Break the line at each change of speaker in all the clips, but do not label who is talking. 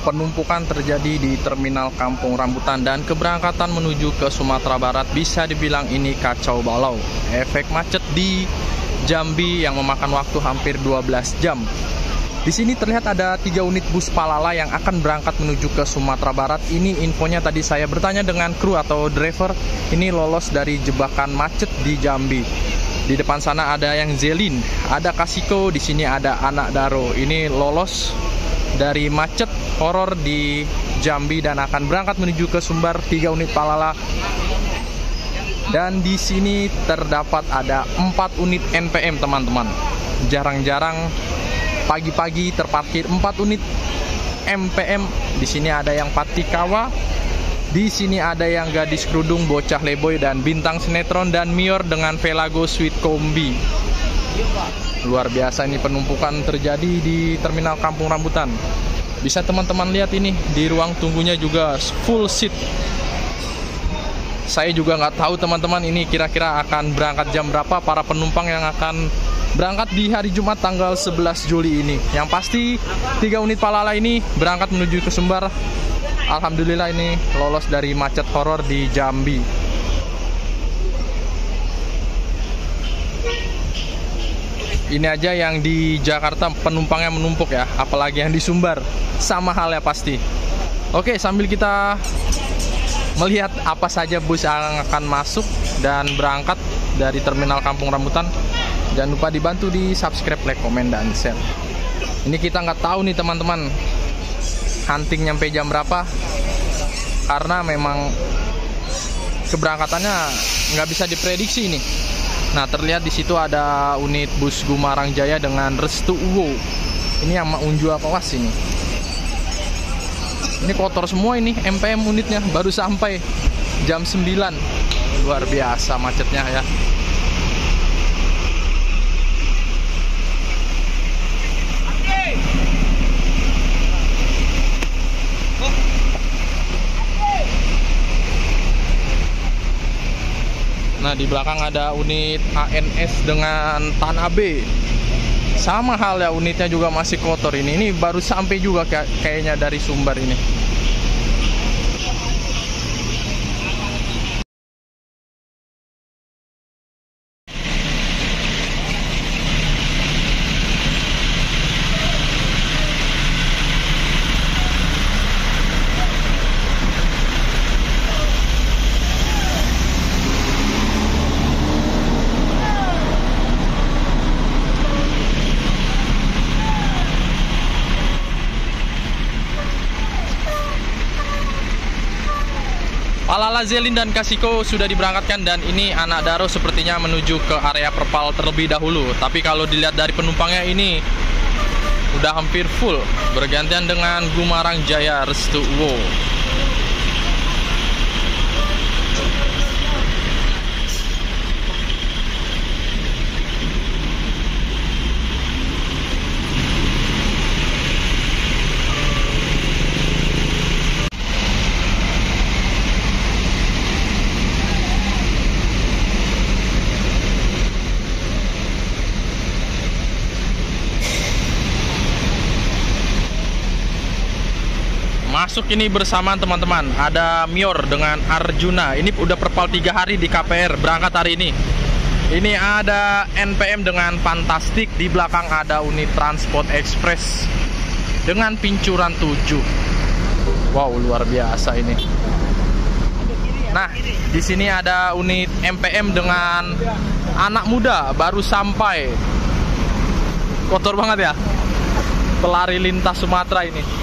Penumpukan terjadi di Terminal Kampung Rambutan dan keberangkatan menuju ke Sumatera Barat bisa dibilang ini kacau balau. Efek macet di Jambi yang memakan waktu hampir 12 jam. Di sini terlihat ada 3 unit bus Palala yang akan berangkat menuju ke Sumatera Barat. Ini infonya tadi saya bertanya dengan kru atau driver, ini lolos dari jebakan macet di Jambi. Di depan sana ada yang Zelin, ada Kasiko, di sini ada Anak Daro. Ini lolos dari macet horor di Jambi dan akan berangkat menuju ke Sumbar, 3 unit Palala. Dan di sini terdapat ada 4 unit NPM, teman-teman. Jarang-jarang pagi-pagi terparkir 4 unit NPM. Di sini ada yang Patikawa, di sini ada yang Gadis Kerudung, Bocah Leboy, dan Bintang Sinetron, dan Mior dengan Velago Sweet Kombi. Luar biasa ini penumpukan terjadi di Terminal Kampung Rambutan. Bisa teman-teman lihat ini, di ruang tunggunya juga full seat. Saya juga nggak tahu teman-teman ini kira-kira akan berangkat jam berapa para penumpang yang akan berangkat di hari Jumat tanggal 11 Juli ini. Yang pasti 3 unit Palala ini berangkat menuju ke Sumbar. Alhamdulillah ini lolos dari macet horor di Jambi. Ini aja yang di Jakarta penumpangnya menumpuk ya, apalagi yang di Sumbar. Sama halnya pasti. Oke, sambil kita melihat apa saja bus yang akan masuk dan berangkat dari Terminal Kampung Rambutan, jangan lupa dibantu di subscribe, like, komen, dan share. Ini kita nggak tahu nih teman-teman, hunting nyampe jam berapa, karena memang keberangkatannya nggak bisa diprediksi nih. Nah, terlihat di situ ada unit bus Gumarang Jaya dengan Restu Uwo. Ini yang Unju Awas ini. Ini kotor semua ini MPM unitnya, baru sampai jam 9. Luar biasa macetnya ya. Nah, di belakang ada unit ANS dengan Tanah B. Sama hal ya, unitnya juga masih kotor ini. Ini baru sampai juga kayaknya dari Sumbar ini. Palala, Zelin, dan Kasiko sudah diberangkatkan dan ini Anak Daro sepertinya menuju ke area Perpal terlebih dahulu. Tapi kalau dilihat dari penumpangnya ini udah hampir full, bergantian dengan Gumarang Jaya Restu Uwo. Masuk ini bersama teman-teman, ada Mior dengan Arjuna. Ini udah Perpal 3 hari di KPR, berangkat hari ini. Ini ada NPM dengan Fantastik. Di belakang ada unit Transport Express dengan Pincuran 7. Wow, luar biasa ini. Nah, di sini ada unit MPM dengan Anak Muda baru sampai. Kotor banget ya, pelari lintas Sumatera ini.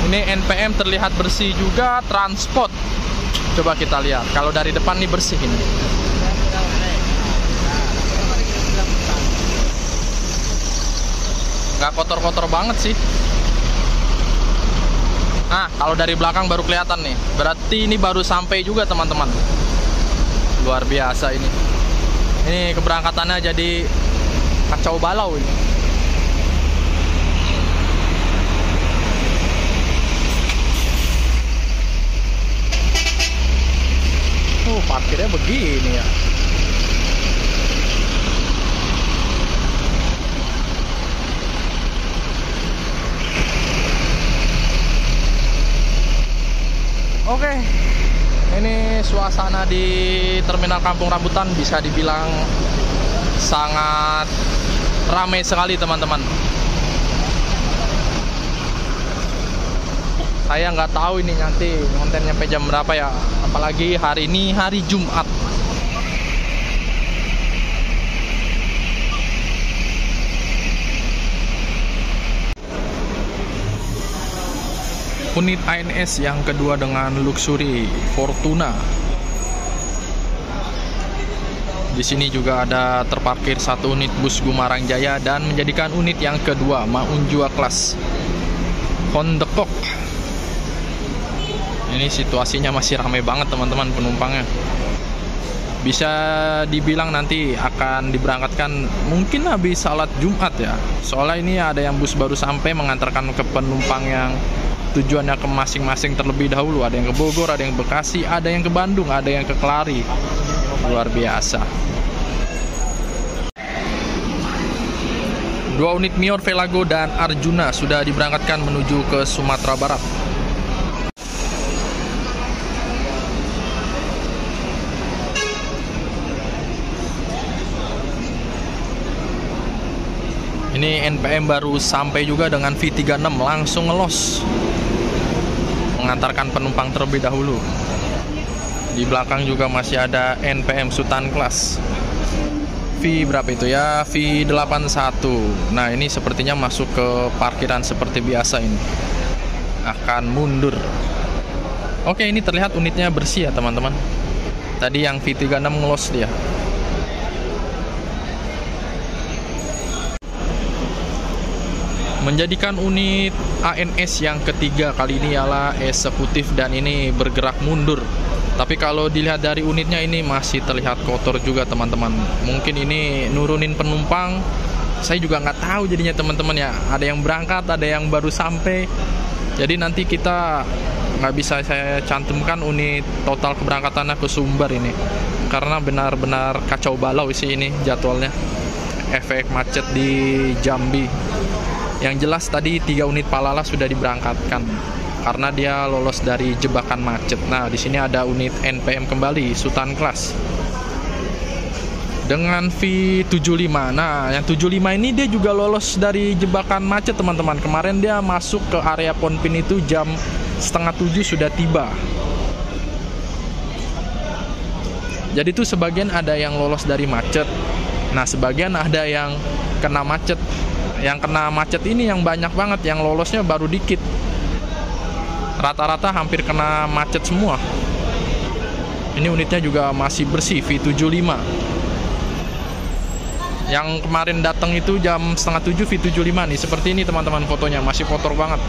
Ini NPM terlihat bersih juga, transport. Coba kita lihat, kalau dari depan nih bersih ini. Nggak kotor-kotor banget sih. Nah, kalau dari belakang baru kelihatan nih. Berarti ini baru sampai juga teman-teman. Luar biasa ini. Ini keberangkatannya jadi kacau balau ini. Parkirnya begini ya. Oke, ini suasana di Terminal Kampung Rambutan bisa dibilang sangat ramai sekali teman-teman. Saya nggak tahu ini nanti konten nyampe jam berapa ya, apalagi hari ini hari Jumat. Unit ANS yang kedua dengan luxury Fortuna. Di sini juga ada terparkir satu unit bus Gumarang Jaya dan menjadikan unit yang kedua Maunjua kelas Honda Kok. Ini situasinya masih ramai banget teman-teman penumpangnya. Bisa dibilang nanti akan diberangkatkan mungkin habis salat Jumat ya. Soalnya ini ada yang bus baru sampai mengantarkan ke penumpang yang tujuannya ke masing-masing terlebih dahulu. Ada yang ke Bogor, ada yang Bekasi, ada yang ke Bandung, ada yang ke Kelari. Luar biasa. 2 unit Mior Velago dan Arjuna sudah diberangkatkan menuju ke Sumatera Barat. Ini NPM baru sampai juga dengan V36 langsung ngelos mengantarkan penumpang terlebih dahulu. Di belakang juga masih ada NPM Sultan Class. V berapa itu ya? V81. Nah, ini sepertinya masuk ke parkiran seperti biasa ini. Akan mundur. Oke, ini terlihat unitnya bersih ya, teman-teman. Tadi yang V36 ngelos dia. Menjadikan unit ANS yang ketiga kali ini ialah eksekutif dan ini bergerak mundur. Tapi kalau dilihat dari unitnya ini masih terlihat kotor juga teman-teman. Mungkin ini nurunin penumpang. Saya juga nggak tahu jadinya teman-teman ya. Ada yang berangkat, ada yang baru sampai. Jadi nanti kita nggak bisa saya cantumkan unit total keberangkatannya ke Sumber ini. Karena benar-benar kacau balau sih ini jadwalnya. Efek macet di Jambi. Yang jelas tadi 3 unit Palala sudah diberangkatkan karena dia lolos dari jebakan macet. Nah, di sini ada unit NPM kembali Sultan Class dengan V75. Nah, yang 75 ini dia juga lolos dari jebakan macet teman-teman. Kemarin dia masuk ke area Ponpin itu jam 6:30 sudah tiba. Jadi itu sebagian ada yang lolos dari macet. Nah, sebagian ada yang kena macet. Yang kena macet ini yang banyak banget, yang lolosnya baru dikit. Rata-rata hampir kena macet semua. Ini unitnya juga masih bersih, V75. Yang kemarin datang itu jam 6:30 V75 nih, seperti ini teman-teman fotonya, masih kotor banget.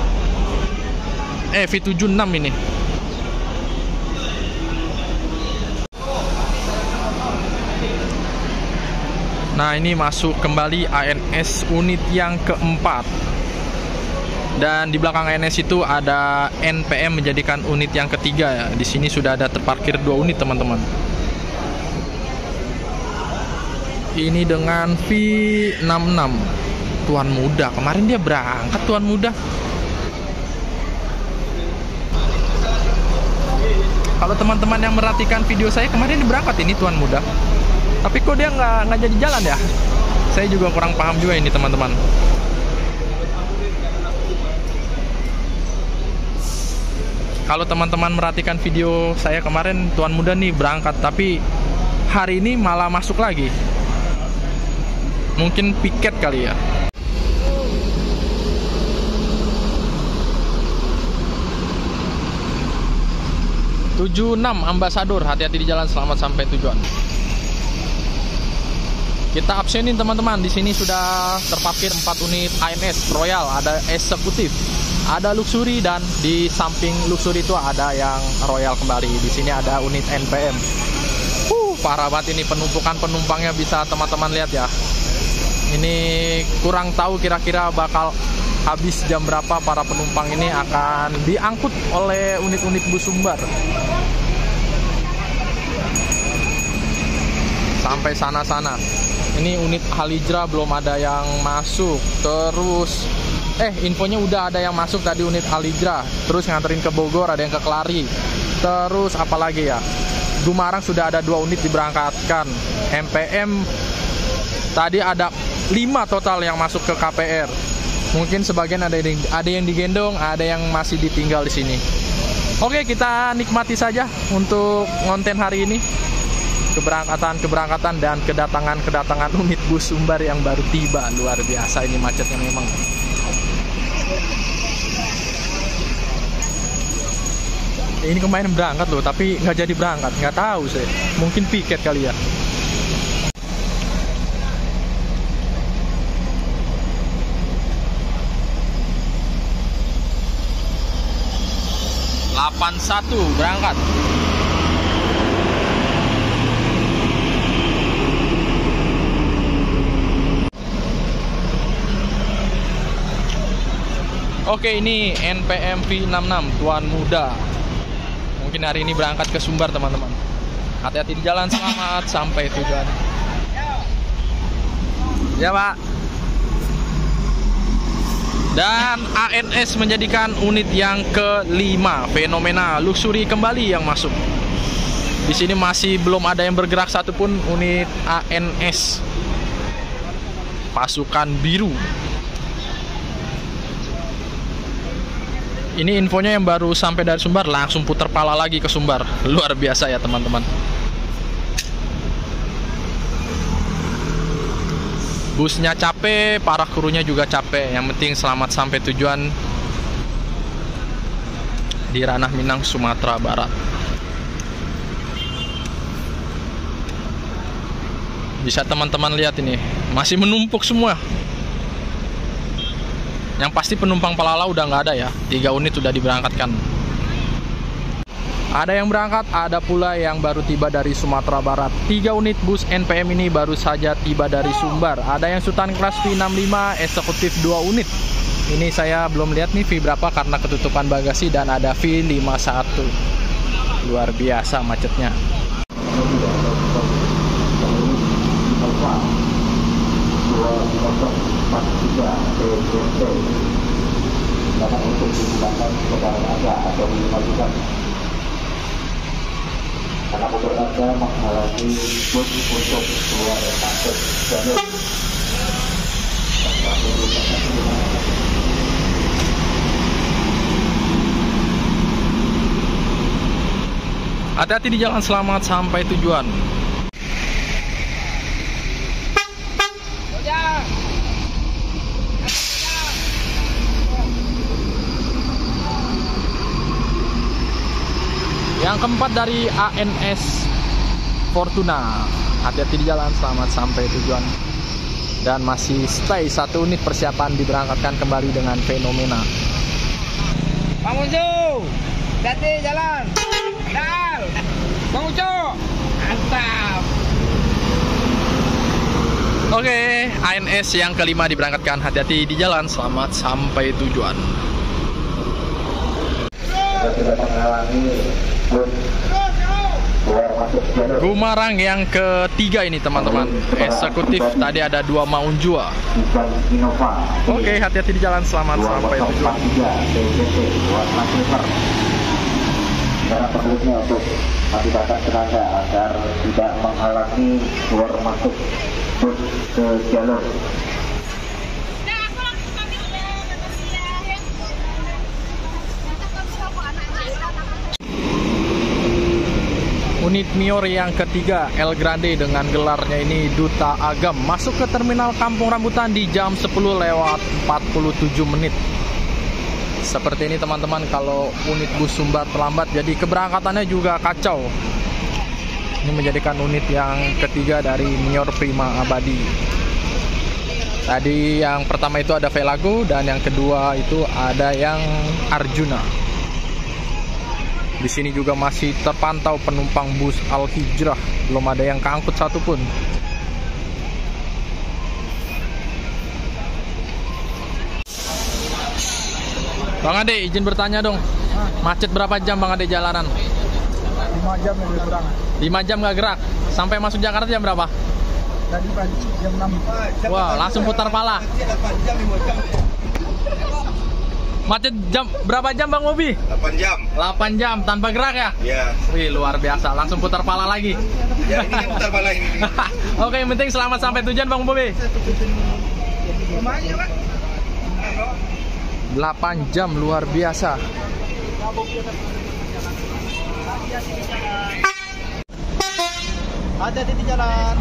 V76 ini. Nah, ini masuk kembali ANS unit yang keempat. Dan di belakang ANS itu ada NPM menjadikan unit yang ketiga ya. Di sini sudah ada terparkir 2 unit teman-teman. Ini dengan V66 Tuan Muda. Kemarin dia berangkat Tuan Muda. Kalau teman-teman yang merhatikan video saya kemarin dia berangkat ini Tuan Muda. Tapi kok dia nggak jadi jalan ya? Saya juga kurang paham juga ini teman-teman. Kalau teman-teman merhatikan video saya kemarin, Tuan Muda nih berangkat, tapi hari ini malah masuk lagi. Mungkin piket kali ya. (76) Ambasador, hati-hati di jalan, selamat sampai tujuan. Kita absenin teman-teman. Di sini sudah terparkir 4 unit ANS Royal, ada eksekutif, ada luxury, dan di samping luxury itu ada yang Royal kembali. Di sini ada unit NPM. Parah banget ini penumpukan penumpangnya, bisa teman-teman lihat ya. Ini kurang tahu kira-kira bakal habis jam berapa para penumpang ini akan diangkut oleh unit-unit bus Sumbar. Sampai sana-sana. Ini unit Halijra belum ada yang masuk. Terus infonya udah ada yang masuk tadi unit Halijra. Terus nganterin ke Bogor, ada yang ke Kelari. Terus apalagi ya, Gumarang sudah ada 2 unit diberangkatkan. MPM tadi ada 5 total yang masuk ke KPR. Mungkin sebagian ada yang digendong, ada yang masih ditinggal di sini. Oke, kita nikmati saja untuk konten hari ini. Keberangkatan dan kedatangan unit bus Sumbar yang baru tiba. Luar biasa ini macetnya memang. Ini kemarin berangkat loh, tapi nggak jadi berangkat. Nggak tahu sih, mungkin piket kali ya. satu berangkat. Oke, ini NPM V66 Tuan Muda. Mungkin hari ini berangkat ke Sumbar, teman-teman. Hati-hati di jalan, selamat sampai tujuan. Ya, Pak. Dan ANS menjadikan unit yang ke-5. Fenomena luxury kembali yang masuk. Di sini masih belum ada yang bergerak satupun unit ANS. Pasukan biru. Ini infonya yang baru sampai dari Sumbar, langsung putar pala lagi ke Sumbar. Luar biasa ya, teman-teman. Busnya capek, para krunya juga capek. Yang penting selamat sampai tujuan di ranah Minang, Sumatera Barat. Bisa teman-teman lihat ini, masih menumpuk semua. Yang pasti penumpang Palala udah nggak ada ya. 3 unit sudah diberangkatkan. Ada yang berangkat, ada pula yang baru tiba dari Sumatera Barat. 3 unit bus NPM ini baru saja tiba dari Sumbar. Ada yang Sultan kelas V65, eksekutif 2 unit. Ini saya belum lihat nih V berapa karena ketutupan bagasi, dan ada V51. Luar biasa macetnya.
Karena untuk digunakan kendaraan ada atau dimajukan, karena motor Anda menghalangi bus untuk keluar masuk jalur.
Hati-hati di jalan, selamat sampai tujuan. Yang keempat dari ANS Fortuna. Hati-hati di jalan, selamat sampai tujuan. Dan masih stay 1 unit persiapan diberangkatkan kembali dengan Fenomena.
Bang Ucu, hati jalan. Dal, Bang Ucu, mantap.
Oke, ANS yang ke-5 diberangkatkan. Hati-hati di jalan, selamat sampai tujuan. Gumarang yang ke-3 ini, teman-teman. Eksekutif tadi ada 2 Maunjua. Oke, hati-hati di jalan, selamat sampai tujuan.
Karena perlunya untuk menggunakan tenaga agar tidak menghalangi keluar masuk bus ke jalur.
Unit Mior yang ke-3 El Grande dengan gelarnya ini Duta Agam masuk ke terminal Kampung Rambutan di jam 10:47 menit. Seperti ini, teman-teman, kalau unit bus Sumbar terlambat jadi keberangkatannya juga kacau. Ini menjadikan unit yang ke-3 dari Mior Prima Abadi. Tadi yang pertama itu ada Velago dan yang kedua itu ada yang Arjuna. Di sini juga masih terpantau penumpang bus Al Hijrah, belum ada yang keangkut satupun. Bang Ade, izin bertanya dong. Macet berapa jam Bang Ade jalanan?
5 jam lebih kurang.
5 jam nggak gerak. Sampai masuk Jakarta jam berapa?
Tadi pagi jam 6.
Wah, langsung putar pala. Macet jam berapa jam Bang Bobi?
8 jam.
8 jam tanpa gerak ya?
Ya.
Wih, luar biasa. Langsung putar pala lagi.
Ya ini yang putar balik ini.
Oke, yang penting selamat sampai tujuan Bang Bobi. 8 jam luar biasa.
Hati-hati di jalan.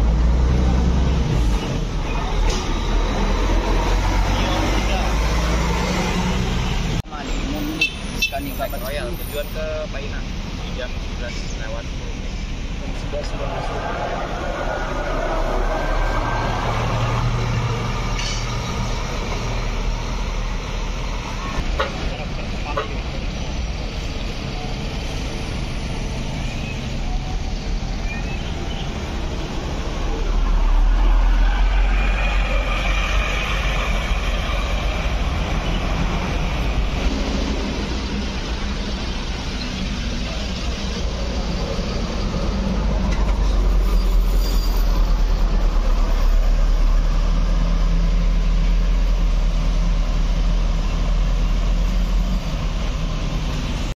Royal tujuan ke Paina jam 11 lewat 10 menit.